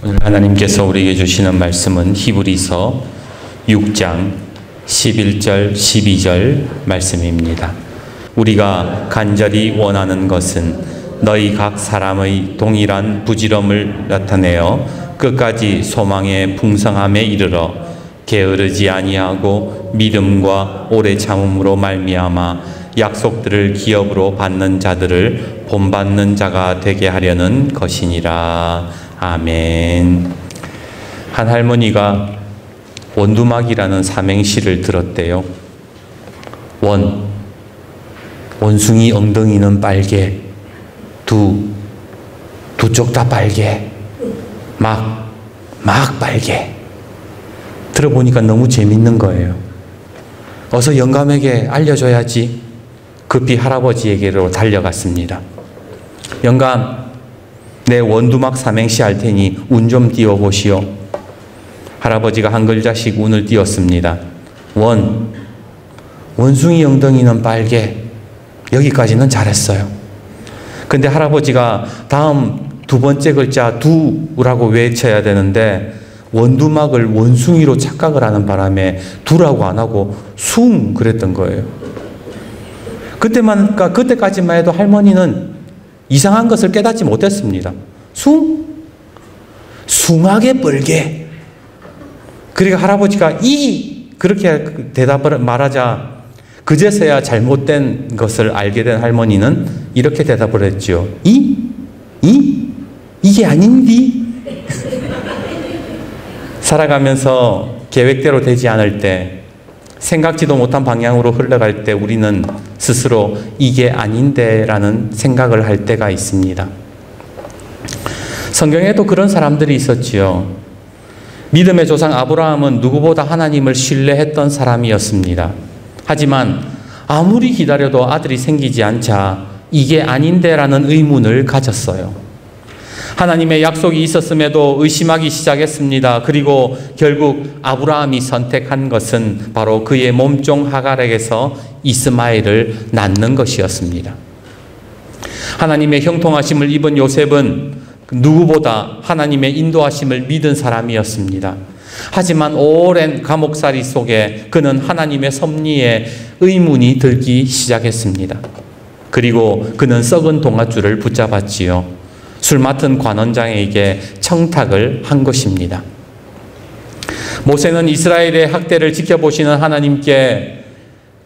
오늘 하나님께서 우리에게 주시는 말씀은 히브리서 6장 11절 12절 말씀입니다. 우리가 간절히 원하는 것은 너희 각 사람의 동일한 부지런함을 나타내어 끝까지 소망의 풍성함에 이르러 게으르지 아니하고 믿음과 오래 참음으로 말미암아 약속들을 기업으로 받는 자들을 본받는 자가 되게 하려는 것이니라. 아멘. 한 할머니가 원두막이라는 삼행시를 들었대요. 원숭이 엉덩이는 빨개. 두 쪽 다 빨개. 막 빨개. 들어보니까 너무 재밌는 거예요. 어서 영감에게 알려줘야지. 급히 할아버지에게로 달려갔습니다. 영감, 내 원두막 삼행시 할 테니 운 좀 띄워보시오. 할아버지가 한 글자씩 운을 띄웠습니다. 원숭이 엉덩이는 빨개. 여기까지는 잘했어요. 근데 할아버지가 다음 두 번째 글자 두라고 외쳐야 되는데 원두막을 원숭이로 착각을 하는 바람에 두라고 안 하고 숭 그랬던 거예요. 그때까지만 해도 할머니는 이상한 것을 깨닫지 못했습니다. 숭하게 뻘게. 그러니까 할아버지가 그렇게 대답을 말하자 그제서야 잘못된 것을 알게 된 할머니는 이렇게 대답을 했죠. 이게 아닌디? 살아가면서 계획대로 되지 않을 때, 생각지도 못한 방향으로 흘러갈 때 우리는 스스로 이게 아닌데 라는 생각을 할 때가 있습니다. 성경에도 그런 사람들이 있었지요. 믿음의 조상 아브라함은 누구보다 하나님을 신뢰했던 사람이었습니다. 하지만 아무리 기다려도 아들이 생기지 않자 이게 아닌데 라는 의문을 가졌어요. 하나님의 약속이 있었음에도 의심하기 시작했습니다. 그리고 결국 아브라함이 선택한 것은 바로 그의 몸종 하갈에게서 이스마엘을 낳는 것이었습니다. 하나님의 형통하심을 입은 요셉은 누구보다 하나님의 인도하심을 믿은 사람이었습니다. 하지만 오랜 감옥살이 속에 그는 하나님의 섭리에 의문이 들기 시작했습니다. 그리고 그는 썩은 동아줄을 붙잡았지요. 술 맡은 관원장에게 청탁을 한 것입니다. 모세는 이스라엘의 학대를 지켜보시는 하나님께,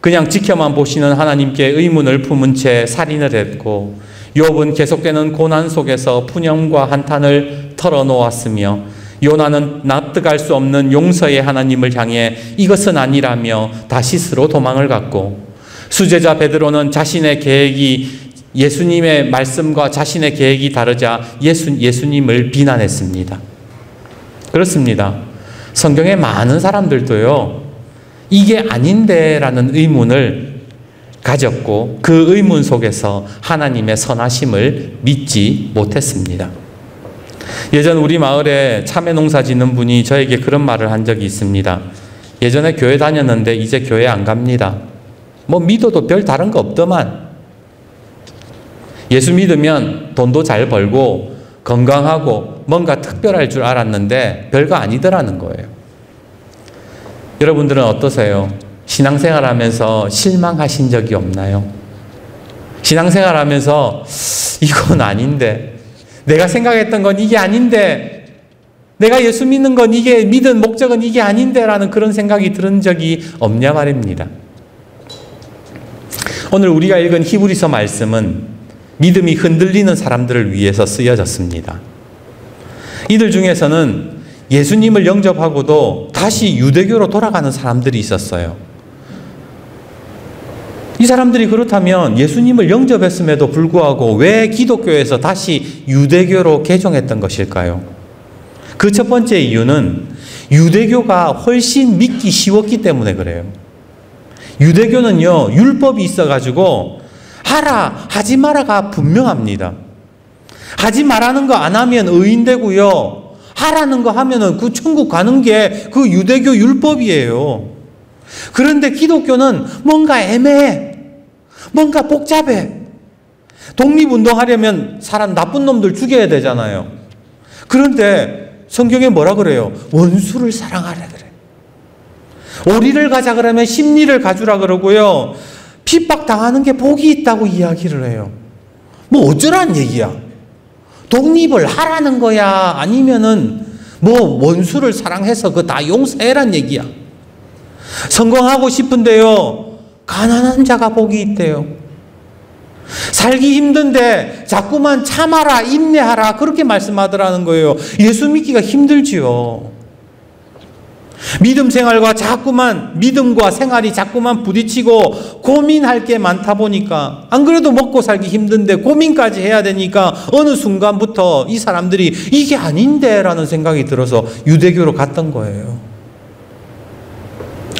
그냥 지켜만 보시는 하나님께 의문을 품은 채 살인을 했고, 욥은 계속되는 고난 속에서 푸념과 한탄을 털어놓았으며, 요나는 납득할 수 없는 용서의 하나님을 향해 이것은 아니라며 다시스로 도망을 갔고, 수제자 베드로는 자신의 계획이 예수님의 말씀과 자신의 계획이 다르자 예수님을 비난했습니다. 그렇습니다. 성경의 많은 사람들도요, 이게 아닌데 라는 의문을 가졌고 그 의문 속에서 하나님의 선하심을 믿지 못했습니다. 예전 우리 마을에 참외 농사 짓는 분이 저에게 그런 말을 한 적이 있습니다. 예전에 교회 다녔는데 이제 교회 안 갑니다. 믿어도 별 다른 거 없더만. 예수 믿으면 돈도 잘 벌고 건강하고 뭔가 특별할 줄 알았는데 별거 아니더라는 거예요. 여러분들은 어떠세요? 신앙생활하면서 실망하신 적이 없나요? 신앙생활하면서 이건 아닌데, 내가 생각했던 건 이게 아닌데, 내가 예수 믿는 건 이게, 믿은 목적은 이게 아닌데 라는 그런 생각이 들은 적이 없냐 말입니다. 오늘 우리가 읽은 히브리서 말씀은 믿음이 흔들리는 사람들을 위해서 쓰여졌습니다. 이들 중에서는 예수님을 영접하고도 다시 유대교로 돌아가는 사람들이 있었어요. 이 사람들이 그렇다면 예수님을 영접했음에도 불구하고 왜 기독교에서 다시 유대교로 개종했던 것일까요? 그 첫 번째 이유는 유대교가 훨씬 믿기 쉬웠기 때문에 그래요. 유대교는요, 율법이 있어가지고 하라, 하지 마라가 분명합니다. 하지 말라는 거 안 하면 의인되고요. 하라는 거 하면은 그 천국 가는 게 그 유대교 율법이에요. 그런데 기독교는 뭔가 애매해. 뭔가 복잡해. 독립운동하려면 사람 나쁜 놈들 죽여야 되잖아요. 그런데 성경에 뭐라 그래요? 원수를 사랑하라 그래. 오리를 가자 그러면 십리를 가주라 그러고요. 핍박당하는 게 복이 있다고 이야기를 해요. 뭐 어쩌란 얘기야? 독립을 하라는 거야? 아니면은 뭐 원수를 사랑해서 그거 다 용서해란 얘기야? 성공하고 싶은데요, 가난한 자가 복이 있대요. 살기 힘든데 자꾸만 참아라, 인내하라, 그렇게 말씀하더라는 거예요. 예수 믿기가 힘들지요. 믿음 생활과 믿음과 생활이 자꾸만 부딪히고 고민할 게 많다 보니까, 안 그래도 먹고 살기 힘든데 고민까지 해야 되니까 어느 순간부터 이 사람들이 이게 아닌데 라는 생각이 들어서 유대교로 갔던 거예요.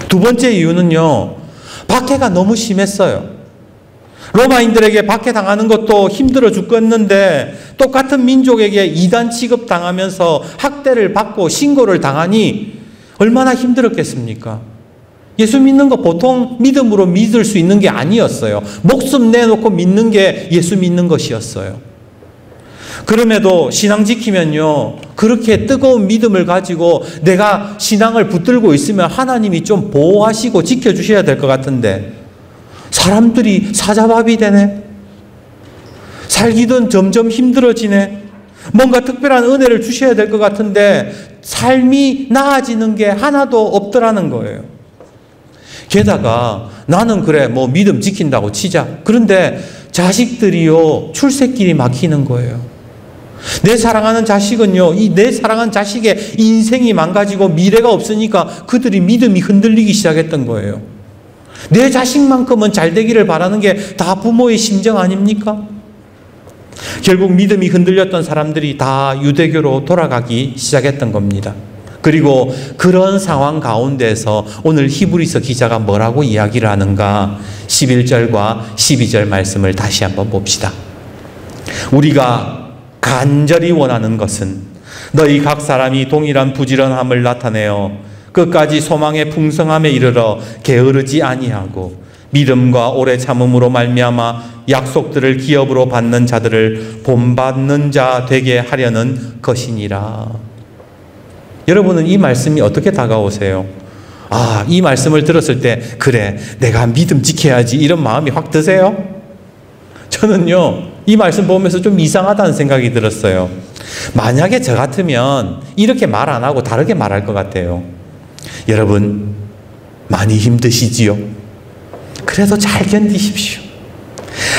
두 번째 이유는요, 박해가 너무 심했어요. 로마인들에게 박해당하는 것도 힘들어 죽겠는데 똑같은 민족에게 이단 취급당하면서 학대를 받고 신고를 당하니 얼마나 힘들었겠습니까? 예수 믿는 거 보통 믿음으로 믿을 수 있는 게 아니었어요. 목숨 내놓고 믿는 게 예수 믿는 것이었어요. 그럼에도 신앙 지키면요, 그렇게 뜨거운 믿음을 가지고 내가 신앙을 붙들고 있으면 하나님이 좀 보호하시고 지켜주셔야 될 것 같은데 사람들이 사자밥이 되네. 살기든 점점 힘들어지네. 뭔가 특별한 은혜를 주셔야 될 것 같은데 삶이 나아지는 게 하나도 없더라는 거예요. 게다가 나는 그래 뭐 믿음 지킨다고 치자. 그런데 자식들이요, 출세길이 막히는 거예요. 내 사랑하는 자식은요, 이 내 사랑하는 자식의 인생이 망가지고 미래가 없으니까 그들이 믿음이 흔들리기 시작했던 거예요. 내 자식만큼은 잘 되기를 바라는 게 다 부모의 심정 아닙니까? 결국 믿음이 흔들렸던 사람들이 다 유대교로 돌아가기 시작했던 겁니다. 그리고 그런 상황 가운데서 오늘 히브리서 기자가 뭐라고 이야기를 하는가? 11절과 12절 말씀을 다시 한번 봅시다. 우리가 간절히 원하는 것은 너희 각 사람이 동일한 부지런함을 나타내어 끝까지 소망의 풍성함에 이르러 게으르지 아니하고 믿음과 오래 참음으로 말미암아 약속들을 기업으로 받는 자들을 본받는 자 되게 하려는 것이니라. 여러분은 이 말씀이 어떻게 다가오세요? 아, 이 말씀을 들었을 때 그래 내가 믿음 지켜야지 이런 마음이 확 드세요? 저는요, 이 말씀 보면서 좀 이상하다는 생각이 들었어요. 만약에 저 같으면 이렇게 말 안 하고 다르게 말할 것 같아요. 여러분 많이 힘드시지요? 그래도 잘 견디십시오.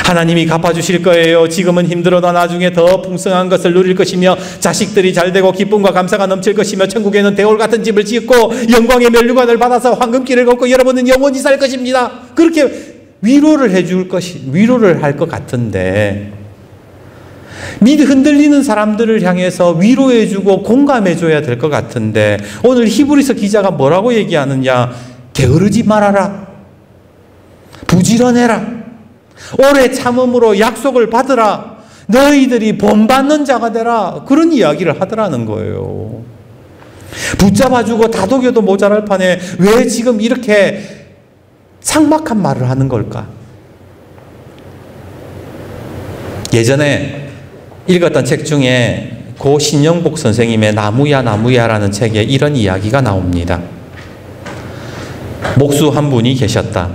하나님이 갚아주실 거예요. 지금은 힘들어도 나중에 더 풍성한 것을 누릴 것이며 자식들이 잘되고 기쁨과 감사가 넘칠 것이며 천국에는 대올 같은 집을 짓고 영광의 면류관을 받아서 황금길을 걷고 여러분은 영원히 살 것입니다. 그렇게 위로를 할 것 같은데 흔들리는 사람들을 향해서 위로해주고 공감해줘야 될 것 같은데 오늘 히브리서 기자가 뭐라고 얘기하느냐? 게으르지 말아라. 부지런해라. 오래 참음으로 약속을 받으라. 너희들이 본받는 자가 되라. 그런 이야기를 하더라는 거예요. 붙잡아주고 다독여도 모자랄 판에 왜 지금 이렇게 삭막한 말을 하는 걸까? 예전에 읽었던 책 중에 고 신영복 선생님의 나무야라는 책에 이런 이야기가 나옵니다. 목수 한 분이 계셨다.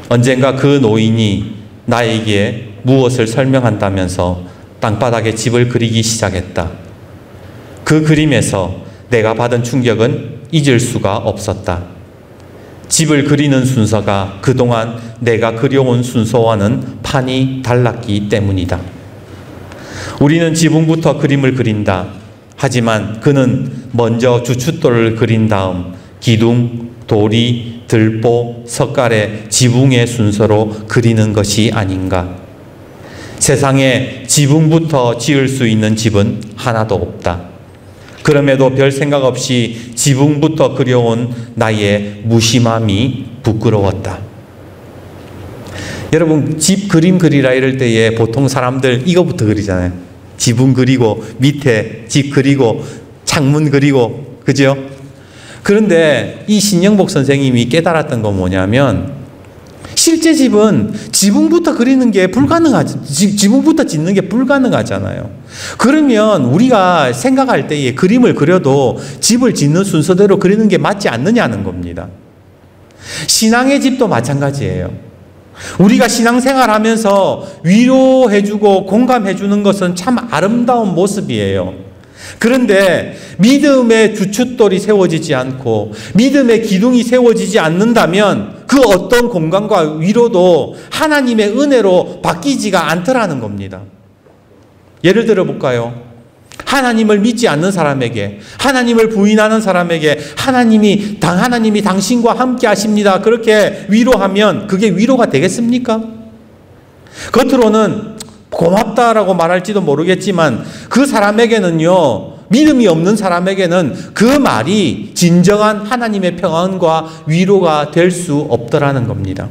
언젠가 그 노인이 나에게 무엇을 설명한다면서 땅바닥에 집을 그리기 시작했다. 그 그림에서 내가 받은 충격은 잊을 수가 없었다. 집을 그리는 순서가 그동안 내가 그려온 순서와는 판이 달랐기 때문이다. 우리는 지붕부터 그림을 그린다. 하지만 그는 먼저 주춧돌을 그린 다음 기둥, 도리, 들보, 석가래, 지붕의 순서로 그리는 것이 아닌가. 세상에 지붕부터 지을 수 있는 집은 하나도 없다. 그럼에도 별 생각 없이 지붕부터 그려온 나의 무심함이 부끄러웠다. 여러분 집 그림 그리라 이럴 때에 보통 사람들 이거부터 그리잖아요. 지붕 그리고 밑에 집 그리고 창문 그리고, 그죠? 그런데 이 신영복 선생님이 깨달았던 건 뭐냐면 실제 집은 지붕부터 그리는 게 불가능하죠. 지붕부터 짓는 게 불가능하잖아요. 그러면 우리가 생각할 때에 그림을 그려도 집을 짓는 순서대로 그리는 게 맞지 않느냐는 겁니다. 신앙의 집도 마찬가지예요. 우리가 신앙생활 하면서 위로해주고 공감해주는 것은 참 아름다운 모습이에요. 그런데 믿음의 주춧돌이 세워지지 않고 믿음의 기둥이 세워지지 않는다면 그 어떤 공감과 위로도 하나님의 은혜로 바뀌지가 않더라는 겁니다. 예를 들어 볼까요? 하나님을 믿지 않는 사람에게, 하나님을 부인하는 사람에게 하나님이 당신과 함께 하십니다, 그렇게 위로하면 그게 위로가 되겠습니까? 겉으로는 고맙다라고 말할지도 모르겠지만 그 사람에게는요, 믿음이 없는 사람에게는 그 말이 진정한 하나님의 평안과 위로가 될 수 없더라는 겁니다.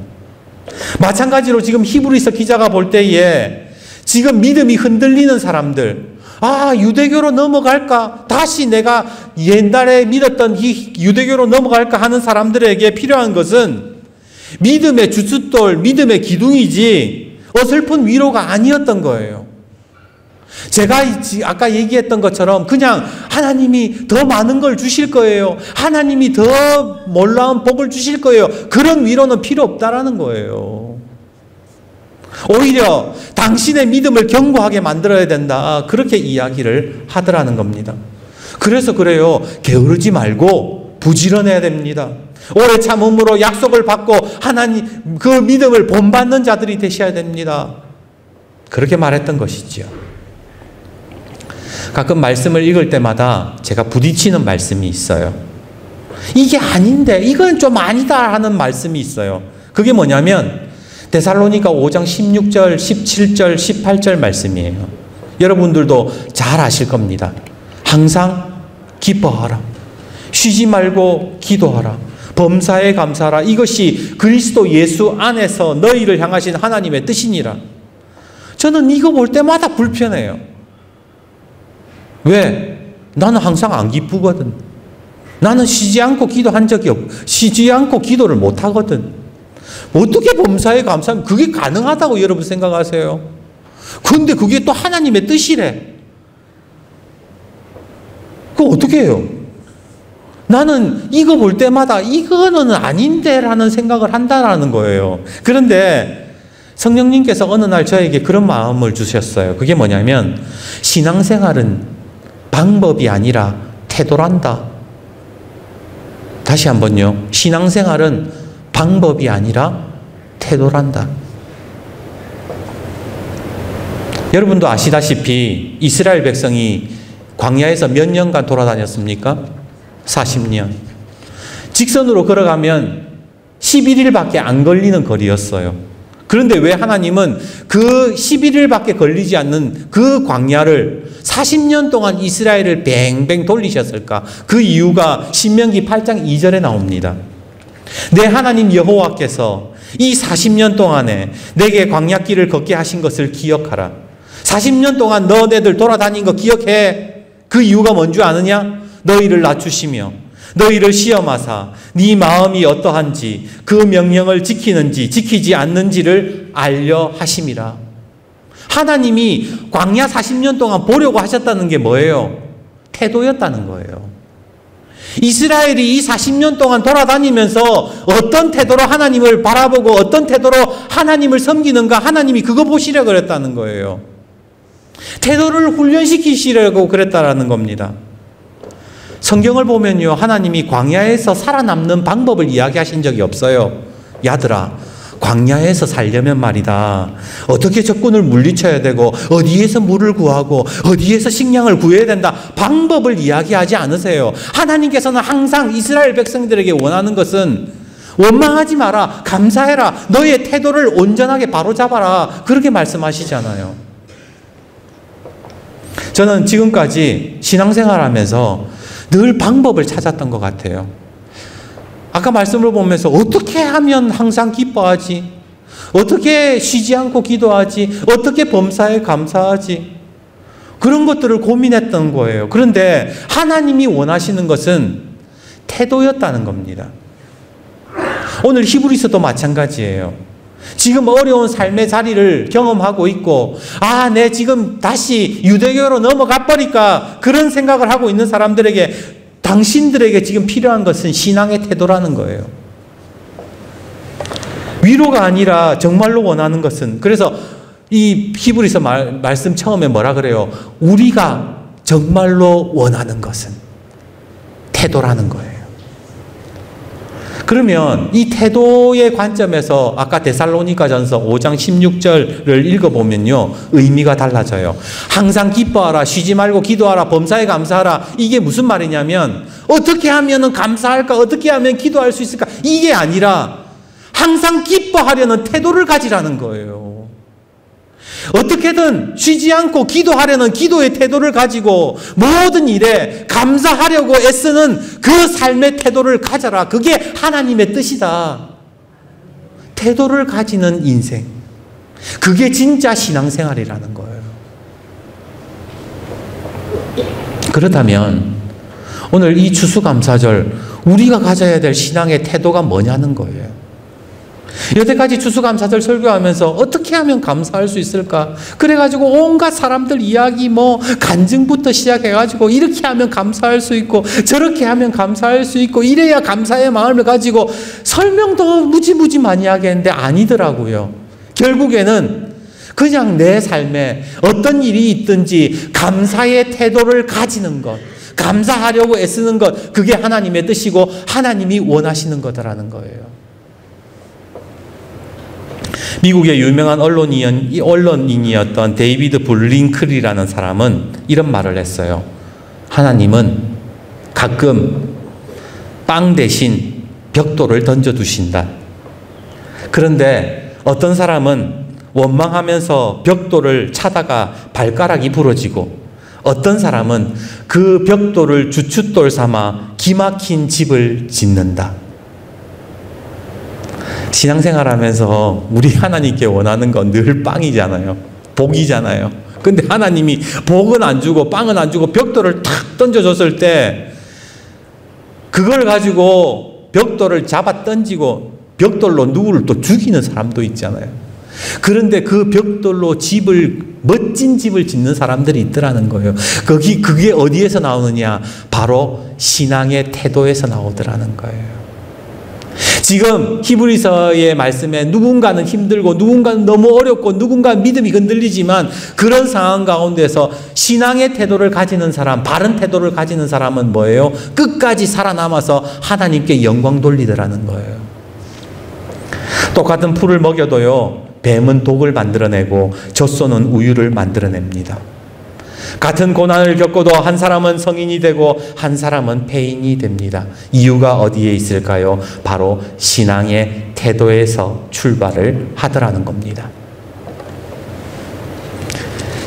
마찬가지로 지금 히브리서 기자가 볼 때에 지금 믿음이 흔들리는 사람들, 유대교로 넘어갈까? 다시 내가 옛날에 믿었던 이 유대교로 넘어갈까 하는 사람들에게 필요한 것은 믿음의 주춧돌, 믿음의 기둥이지 어설픈 위로가 아니었던 거예요. 제가 아까 얘기했던 것처럼 그냥 하나님이 더 많은 걸 주실 거예요, 하나님이 더 놀라운 복을 주실 거예요, 그런 위로는 필요 없다라는 거예요. 오히려 당신의 믿음을 견고하게 만들어야 된다, 그렇게 이야기를 하더라는 겁니다. 그래서 그래요, 게으르지 말고 부지런해야 됩니다. 오래 참음으로 약속을 받고 하나님 그 믿음을 본받는 자들이 되셔야 됩니다, 그렇게 말했던 것이지요. 가끔 말씀을 읽을 때마다 제가 부딪히는 말씀이 있어요. 이게 아닌데, 이건 좀 아니다 하는 말씀이 있어요. 그게 뭐냐면 데살로니가 5장 16절, 17절, 18절 말씀이에요. 여러분들도 잘 아실 겁니다. 항상 기뻐하라, 쉬지 말고 기도하라, 범사에 감사하라, 이것이 그리스도 예수 안에서 너희를 향하신 하나님의 뜻이니라. 저는 이거 볼 때마다 불편해요. 왜? 나는 항상 안 기쁘거든. 나는 쉬지 않고 기도한 적이 없고 쉬지 않고 기도를 못 하거든. 어떻게 범사에 감사하면 그게 가능하다고 여러분 생각하세요? 그런데 그게 또 하나님의 뜻이래. 그거 어떻게 해요? 나는 이거 볼 때마다 이거는 아닌데 라는 생각을 한다라는 거예요. 그런데 성령님께서 어느 날 저에게 그런 마음을 주셨어요. 그게 뭐냐면 신앙생활은 방법이 아니라 태도란다. 다시 한번요. 신앙생활은 방법이 아니라 태도란다. 여러분도 아시다시피 이스라엘 백성이 광야에서 몇 년간 돌아다녔습니까? 40년. 직선으로 걸어가면 11일밖에 안 걸리는 거리였어요. 그런데 왜 하나님은 그 11일밖에 걸리지 않는 그 광야를 40년 동안 이스라엘을 뱅뱅 돌리셨을까? 그 이유가 신명기 8장 2절에 나옵니다. 내 하나님 여호와께서 이 40년 동안에 내게 광야길을 걷게 하신 것을 기억하라. 40년 동안 너네들 돌아다닌 거 기억해. 그 이유가 뭔 줄 아느냐? 너희를 낮추시며 너희를 시험하사 네 마음이 어떠한지 그 명령을 지키는지 지키지 않는지를 알려 하심이라. 하나님이 광야 40년 동안 보려고 하셨다는 게 뭐예요? 태도였다는 거예요. 이스라엘이 이 40년 동안 돌아다니면서 어떤 태도로 하나님을 바라보고 어떤 태도로 하나님을 섬기는가, 하나님이 그거 보시려고 그랬다는 거예요. 태도를 훈련시키시려고 그랬다라는 겁니다. 성경을 보면요, 하나님이 광야에서 살아남는 방법을 이야기하신 적이 없어요. 야들아, 광야에서 살려면 말이다, 어떻게 적군을 물리쳐야 되고 어디에서 물을 구하고 어디에서 식량을 구해야 된다, 방법을 이야기하지 않으세요. 하나님께서는 항상 이스라엘 백성들에게 원하는 것은 원망하지 마라, 감사해라, 너의 태도를 온전하게 바로잡아라, 그렇게 말씀하시잖아요. 저는 지금까지 신앙생활하면서 늘 방법을 찾았던 것 같아요. 아까 말씀을 보면서 어떻게 하면 항상 기뻐하지? 어떻게 쉬지 않고 기도하지? 어떻게 범사에 감사하지? 그런 것들을 고민했던 거예요. 그런데 하나님이 원하시는 것은 태도였다는 겁니다. 오늘 히브리서도 마찬가지예요. 지금 어려운 삶의 자리를 경험하고 있고, 아, 내 지금 다시 유대교로 넘어가 버릴까, 그런 생각을 하고 있는 사람들에게, 당신들에게 지금 필요한 것은 신앙의 태도라는 거예요. 위로가 아니라 정말로 원하는 것은, 그래서 이 히브리서 말씀 처음에 뭐라 그래요? 우리가 정말로 원하는 것은 태도라는 거예요. 그러면 이 태도의 관점에서 아까 데살로니가전서 5장 16절을 읽어보면요, 의미가 달라져요. 항상 기뻐하라, 쉬지 말고 기도하라, 범사에 감사하라. 이게 무슨 말이냐면, 어떻게 하면 감사할까, 어떻게 하면 기도할 수 있을까, 이게 아니라 항상 기뻐하려는 태도를 가지라는 거예요. 어떻게든 쉬지 않고 기도하려는 기도의 태도를 가지고 모든 일에 감사하려고 애쓰는 그 삶의 태도를 가져라. 그게 하나님의 뜻이다. 태도를 가지는 인생. 그게 진짜 신앙생활이라는 거예요. 그렇다면 오늘 이 추수감사절 우리가 가져야 될 신앙의 태도가 뭐냐는 거예요. 여태까지 추수감사절 설교하면서 어떻게 하면 감사할 수 있을까? 그래가지고 온갖 사람들 이야기 간증부터 시작해가지고 이렇게 하면 감사할 수 있고 저렇게 하면 감사할 수 있고 이래야 감사의 마음을 가지고 설명도 무지무지 많이 하겠는데 아니더라고요. 결국에는 그냥 내 삶에 어떤 일이 있든지 감사의 태도를 가지는 것, 감사하려고 애쓰는 것, 그게 하나님의 뜻이고 하나님이 원하시는 거다라는 거예요. 미국의 유명한 언론인이었던 데이비드 블링클이라는 사람은 이런 말을 했어요. 하나님은 가끔 빵 대신 벽돌을 던져두신다. 그런데 어떤 사람은 원망하면서 벽돌을 차다가 발가락이 부러지고, 어떤 사람은 그 벽돌을 주춧돌 삼아 기막힌 집을 짓는다. 신앙생활하면서 우리 하나님께 원하는 건 늘 빵이잖아요. 복이잖아요. 근데 하나님이 복은 안 주고 빵은 안 주고 벽돌을 탁 던져줬을 때 그걸 가지고 벽돌을 잡아 던지고 벽돌로 누구를 또 죽이는 사람도 있잖아요. 그런데 그 벽돌로 멋진 집을 짓는 사람들이 있더라는 거예요. 그게 어디에서 나오느냐? 바로 신앙의 태도에서 나오더라는 거예요. 지금 히브리서의 말씀에 누군가는 힘들고 누군가는 너무 어렵고 누군가는 믿음이 흔들리지만 그런 상황 가운데서 신앙의 태도를 가지는 사람, 바른 태도를 가지는 사람은 뭐예요? 끝까지 살아남아서 하나님께 영광 돌리더라는 거예요. 똑같은 풀을 먹여도요, 뱀은 독을 만들어내고 젖소는 우유를 만들어냅니다. 같은 고난을 겪어도 한 사람은 성인이 되고 한 사람은 폐인이 됩니다. 이유가 어디에 있을까요? 바로 신앙의 태도에서 출발을 하더라는 겁니다.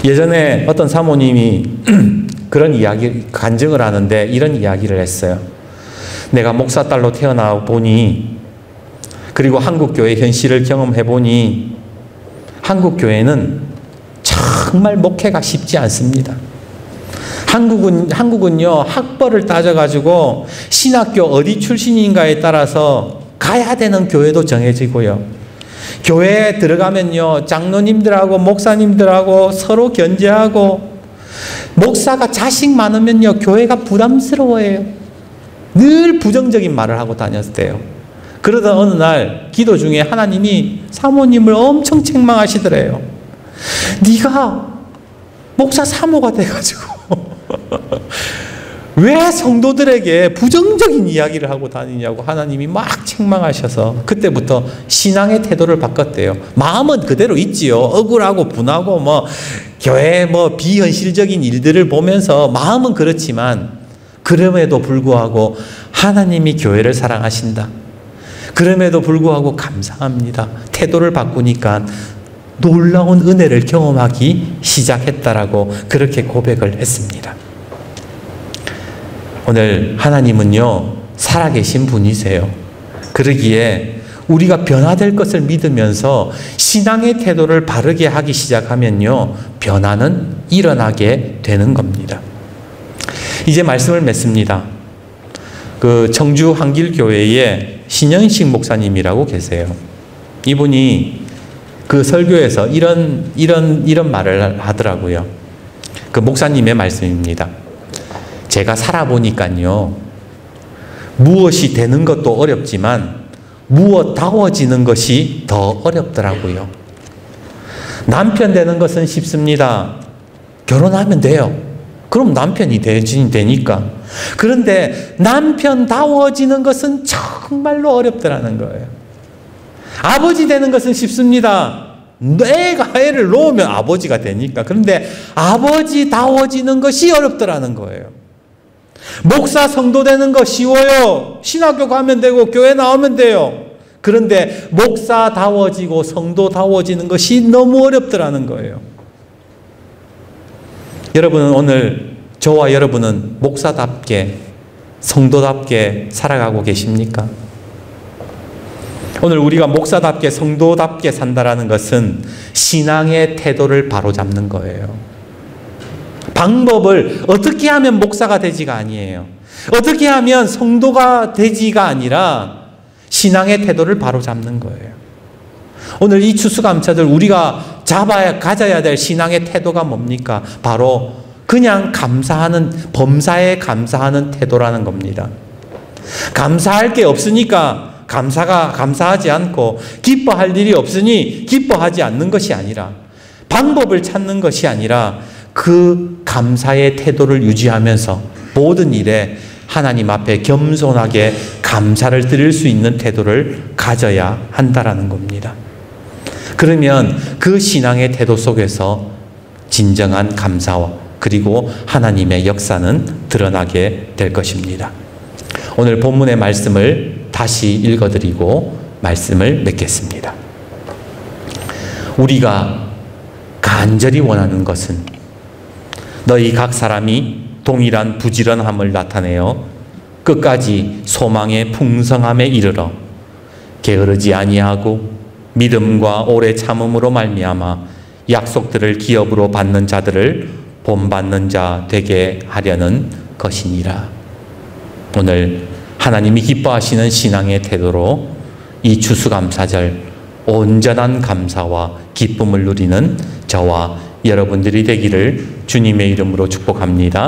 예전에 어떤 사모님이 그런 간증을 하는데 이런 이야기를 했어요. 내가 목사 딸로 태어나 보니, 그리고 한국교회 현실을 경험해 보니 한국교회는 정말 목회가 쉽지 않습니다. 한국은요, 학벌을 따져가지고 신학교 어디 출신인가에 따라서 가야 되는 교회도 정해지고요. 교회에 들어가면요, 장로님들하고 목사님들하고 서로 견제하고, 목사가 자식 많으면요, 교회가 부담스러워해요. 늘 부정적인 말을 하고 다녔대요. 그러던 어느 날 기도 중에 하나님이 사모님을 엄청 책망하시더래요. 네가 목사 사모가 돼가지고 왜 성도들에게 부정적인 이야기를 하고 다니냐고 하나님이 막 책망하셔서 그때부터 신앙의 태도를 바꿨대요. 마음은 그대로 있지요. 억울하고 분하고 교회 비현실적인 일들을 보면서 마음은 그렇지만, 그럼에도 불구하고 하나님이 교회를 사랑하신다. 그럼에도 불구하고 감사합니다. 태도를 바꾸니까 놀라운 은혜를 경험하기 시작했다라고 그렇게 고백을 했습니다. 오늘 하나님은요, 살아계신 분이세요. 그러기에 우리가 변화될 것을 믿으면서 신앙의 태도를 바르게 하기 시작하면요, 변화는 일어나게 되는 겁니다. 이제 말씀을 맺습니다. 청주 한길교회에 신현식 목사님이라고 계세요. 이분이 그 설교에서 이런 말을 하더라고요. 그 목사님의 말씀입니다. 제가 살아보니까요, 무엇이 되는 것도 어렵지만 무엇다워지는 것이 더 어렵더라고요. 남편 되는 것은 쉽습니다. 결혼하면 돼요. 그럼 남편이 되니까. 그런데 남편다워지는 것은 정말로 어렵더라는 거예요. 아버지 되는 것은 쉽습니다. 내가 애를 놓으면 아버지가 되니까. 그런데 아버지다워지는 것이 어렵더라는 거예요. 목사 성도 되는 거 쉬워요. 신학교 가면 되고 교회 나오면 돼요. 그런데 목사다워지고 성도다워지는 것이 너무 어렵더라는 거예요. 여러분은 오늘 저와 여러분은 목사답게 성도답게 살아가고 계십니까? 오늘 우리가 목사답게 성도답게 산다라는 것은 신앙의 태도를 바로잡는 거예요. 방법을 어떻게 하면 목사가 되지가 아니에요. 어떻게 하면 성도가 되지가 아니라 신앙의 태도를 바로잡는 거예요. 오늘 이 추수감사절 우리가 가져야 될 신앙의 태도가 뭡니까? 바로 그냥 범사에 감사하는 태도라는 겁니다. 감사할 게 없으니까 감사하지 않고 기뻐할 일이 없으니 기뻐하지 않는 것이 아니라 방법을 찾는 것이 아니라 그 감사의 태도를 유지하면서 모든 일에 하나님 앞에 겸손하게 감사를 드릴 수 있는 태도를 가져야 한다라는 겁니다. 그러면 그 신앙의 태도 속에서 진정한 감사와 그리고 하나님의 역사는 드러나게 될 것입니다. 오늘 본문의 말씀을 다시 읽어드리고 말씀을 맺겠습니다. 우리가 간절히 원하는 것은 너희 각 사람이 동일한 부지런함을 나타내어 끝까지 소망의 풍성함에 이르러 게으르지 아니하고 믿음과 오래 참음으로 말미암아 약속들을 기업으로 받는 자들을 본받는 자 되게 하려는 것이니라. 오늘 하나님이 기뻐하시는 신앙의 태도로 이 추수감사절 온전한 감사와 기쁨을 누리는 저와 여러분들이 되기를 주님의 이름으로 축복합니다.